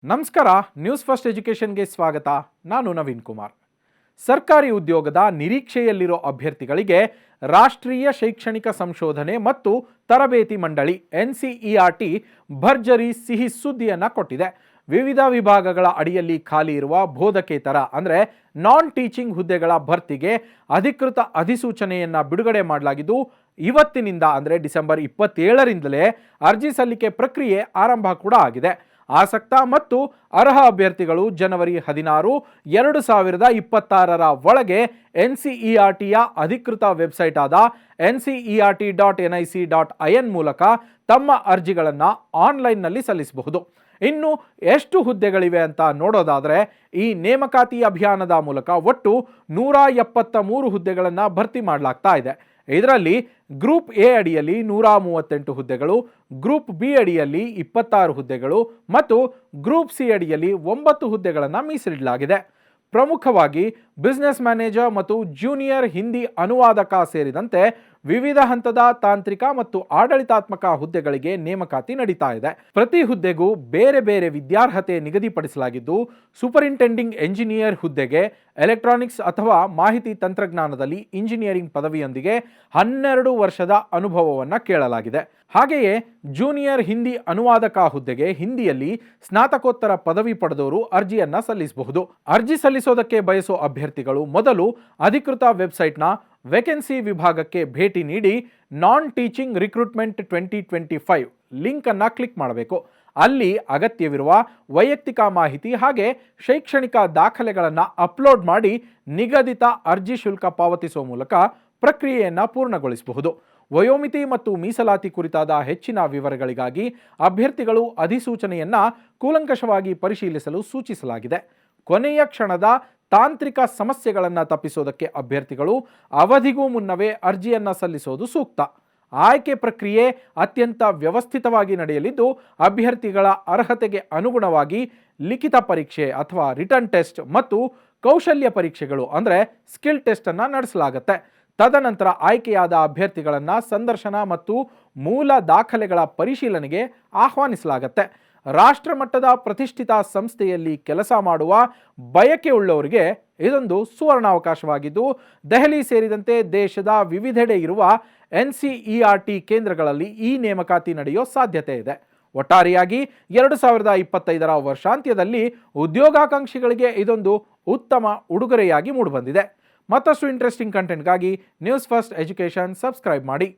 ನಮಸ್ಕಾರ. News first ಎಜುಕೇಷನ್ಗೆ ಸ್ವಾಗತ. ನಾನು ನವೀನ್ ಕುಮಾರ್. ಸರ್ಕಾರಿ ಉದ್ಯೋಗದ ನಿರೀಕ್ಷೆಯಲ್ಲಿರೋ ಅಭ್ಯರ್ಥಿಗಳಿಗೆ ರಾಷ್ಟ್ರೀಯ ಶೈಕ್ಷಣಿಕ ಸಂಶೋಧನೆ ಮತ್ತು ತರಬೇತಿ ಮಂಡಳಿ NCERT ಭರ್ಜರಿ ಸಿಹಿ ಸುದ್ದಿಯನ್ನು ಕೊಟ್ಟಿದೆ. ವಿವಿಧ ವಿಭಾಗಗಳ ಅಡಿಯಲ್ಲಿ ಖಾಲಿ ಇರುವ ಬೋಧಕೇತರ ಅಂದರೆ ನಾನ್ ಟೀಚಿಂಗ್ ಹುದ್ದೆಗಳ ಭರ್ತಿಗೆ ಅಧಿಕೃತ ಅಧಿಸೂಚನೆಯನ್ನು ಬಿಡುಗಡೆ ಮಾಡಲಾಗಿದ್ದು, ಇವತ್ತಿನಿಂದ ಅಂದರೆ ಡಿಸೆಂಬರ್ 27ರಿಂದಲೇ ಅರ್ಜಿ ಸಲ್ಲಿಕೆ ಪ್ರಕ್ರಿಯೆ ಆರಂಭ ಕೂಡ ಆಗಿದೆ. ಆಸಕ್ತ ಮತ್ತು ಅರ್ಹ ಅಭ್ಯರ್ಥಿಗಳು ಜನವರಿ 16, 2026 ಒಳಗೆ NCERTಯ ಅಧಿಕೃತ ವೆಬ್ಸೈಟ್ ಆದ ncert.nic.in ಮೂಲಕ ತಮ್ಮ ಅರ್ಜಿಗಳನ್ನು ಆನ್ಲೈನ್ನಲ್ಲಿ ಸಲ್ಲಿಸಬಹುದು. ಇನ್ನು ಎಷ್ಟು ಹುದ್ದೆಗಳಿವೆ ಅಂತ ನೋಡೋದಾದರೆ, ಈ ನೇಮಕಾತಿ ಅಭಿಯಾನದ ಮೂಲಕ ಒಟ್ಟು 173 ಹುದ್ದೆಗಳನ್ನು ಭರ್ತಿ ಮಾಡಲಾಗ್ತಾ ಇದೆ. ಇದರಲ್ಲಿ ಗ್ರೂಪ್ ಎ ಅಡಿಯಲ್ಲಿ 138 ಹುದ್ದೆಗಳು, ಗ್ರೂಪ್ ಬಿ ಅಡಿಯಲ್ಲಿ 26 ಹುದ್ದೆಗಳು ಮತ್ತು ಗ್ರೂಪ್ ಸಿ ಅಡಿಯಲ್ಲಿ 9 ಹುದ್ದೆಗಳನ್ನು ಮೀಸಲಿಡಲಾಗಿದೆ. ಪ್ರಮುಖವಾಗಿ ಬಿಸ್ನೆಸ್ ಮ್ಯಾನೇಜರ್ ಮತ್ತು ಜೂನಿಯರ್ ಹಿಂದಿ ಅನುವಾದಕ ಸೇರಿದಂತೆ ವಿವಿಧ ಹಂತದ ತಾಂತ್ರಿಕ ಮತ್ತು ಆಡಳಿತಾತ್ಮಕ ಹುದ್ದೆಗಳಿಗೆ ನೇಮಕಾತಿ ನಡೀತಾ ಇದೆ. ಪ್ರತಿ ಹುದ್ದೆಗೂ ಬೇರೆ ಬೇರೆ ವಿದ್ಯಾರ್ಹತೆ ನಿಗದಿಪಡಿಸಲಾಗಿದ್ದು, ಸೂಪರಿಂಟೆಂಡಿಂಗ್ ಎಂಜಿನಿಯರ್ ಹುದ್ದೆಗೆ ಎಲೆಕ್ಟ್ರಾನಿಕ್ಸ್ ಅಥವಾ ಮಾಹಿತಿ ತಂತ್ರಜ್ಞಾನದಲ್ಲಿ ಇಂಜಿನಿಯರಿಂಗ್ ಪದವಿಯೊಂದಿಗೆ 12 ವರ್ಷದ ಅನುಭವವನ್ನು ಕೇಳಲಾಗಿದೆ. ಹಾಗೆಯೇ ಜೂನಿಯರ್ ಹಿಂದಿ ಅನುವಾದಕ ಹುದ್ದೆಗೆ ಹಿಂದಿಯಲ್ಲಿ ಸ್ನಾತಕೋತ್ತರ ಪದವಿ ಪಡೆದವರು ಅರ್ಜಿಯನ್ನ ಸಲ್ಲಿಸಬಹುದು. ಅರ್ಜಿ ಸಲ್ಲಿಸೋದಕ್ಕೆ ಬಯಸೋ ಅಭ್ಯರ್ಥಿಗಳು ಮೊದಲು ಅಧಿಕೃತ ವೆಬ್ಸೈಟ್ನ ವೇಕೆನ್ಸಿ ವಿಭಾಗಕ್ಕೆ ಭೇಟಿ ನೀಡಿ ನಾನ್ ಟೀಚಿಂಗ್ ರಿಕ್ರೂಟ್ಮೆಂಟ್ 2025 ಲಿಂಕ್ ಅನ್ನು ಕ್ಲಿಕ್ ಮಾಡಬೇಕು. ಅಲ್ಲಿ ಅಗತ್ಯವಿರುವ ವೈಯಕ್ತಿಕ ಮಾಹಿತಿ ಹಾಗೆ ಶೈಕ್ಷಣಿಕ ದಾಖಲೆಗಳನ್ನು ಅಪ್ಲೋಡ್ ಮಾಡಿ ನಿಗದಿತ ಅರ್ಜಿ ಶುಲ್ಕ ಪಾವತಿಸುವ ಮೂಲಕ ಪ್ರಕ್ರಿಯೆಯನ್ನು ಪೂರ್ಣಗೊಳಿಸಬಹುದು. ವಯೋಮಿತಿ ಮತ್ತು ಮೀಸಲಾತಿ ಕುರಿತಾದ ಹೆಚ್ಚಿನ ವಿವರಗಳಿಗಾಗಿ ಅಭ್ಯರ್ಥಿಗಳು ಅಧಿಸೂಚನೆಯನ್ನು ಕೂಲಂಕಷವಾಗಿ ಪರಿಶೀಲಿಸಲು ಸೂಚಿಸಲಾಗಿದೆ. ಕೊನೆಯ ಕ್ಷಣದ ತಾಂತ್ರಿಕ ಸಮಸ್ಯೆಗಳನ್ನು ತಪ್ಪಿಸೋದಕ್ಕೆ ಅಭ್ಯರ್ಥಿಗಳು ಅವಧಿಗೂ ಮುನ್ನವೇ ಅರ್ಜಿಯನ್ನು ಸಲ್ಲಿಸೋದು ಸೂಕ್ತ. ಆಯ್ಕೆ ಪ್ರಕ್ರಿಯೆ ಅತ್ಯಂತ ವ್ಯವಸ್ಥಿತವಾಗಿ ನಡೆಯಲಿದ್ದು, ಅಭ್ಯರ್ಥಿಗಳ ಅರ್ಹತೆಗೆ ಅನುಗುಣವಾಗಿ ಲಿಖಿತ ಪರೀಕ್ಷೆ ಅಥವಾ ರಿಟರ್ನ್ ಟೆಸ್ಟ್ ಮತ್ತು ಕೌಶಲ್ಯ ಪರೀಕ್ಷೆಗಳು ಅಂದರೆ ಸ್ಕಿಲ್ ಟೆಸ್ಟನ್ನು ನಡೆಸಲಾಗುತ್ತೆ. ತದನಂತರ ಆಯ್ಕೆಯಾದ ಅಭ್ಯರ್ಥಿಗಳನ್ನು ಸಂದರ್ಶನ ಮತ್ತು ಮೂಲ ದಾಖಲೆಗಳ ಪರಿಶೀಲನೆಗೆ ಆಹ್ವಾನಿಸಲಾಗುತ್ತೆ. ರಾಷ್ಟ್ರಮಟ್ಟದ ಪ್ರತಿಷ್ಠಿತ ಸಂಸ್ಥೆಯಲ್ಲಿ ಕೆಲಸ ಮಾಡುವ ಬಯಕೆ ಉಳ್ಳವರಿಗೆ ಇದೊಂದು ಸುವರ್ಣಾವಕಾಶವಾಗಿದ್ದು, ದೆಹಲಿ ಸೇರಿದಂತೆ ದೇಶದ ವಿವಿಧೆಡೆ ಇರುವ NCERT ಕೇಂದ್ರಗಳಲ್ಲಿ ಈ ನೇಮಕಾತಿ ನಡೆಯೋ ಸಾಧ್ಯತೆ ಇದೆ. ಒಟ್ಟಾರೆಯಾಗಿ 2025 ವರ್ಷಾಂತ್ಯದಲ್ಲಿ ಉದ್ಯೋಗಾಕಾಂಕ್ಷಿಗಳಿಗೆ ಇದೊಂದು ಉತ್ತಮ ಉಡುಗೊರೆಯಾಗಿ ಮೂಡಿಬಂದಿದೆ. ಮತ್ತಷ್ಟು interesting ಕಂಟೆಂಟ್ಗಾಗಿ news first education subscribe ಮಾಡಿ.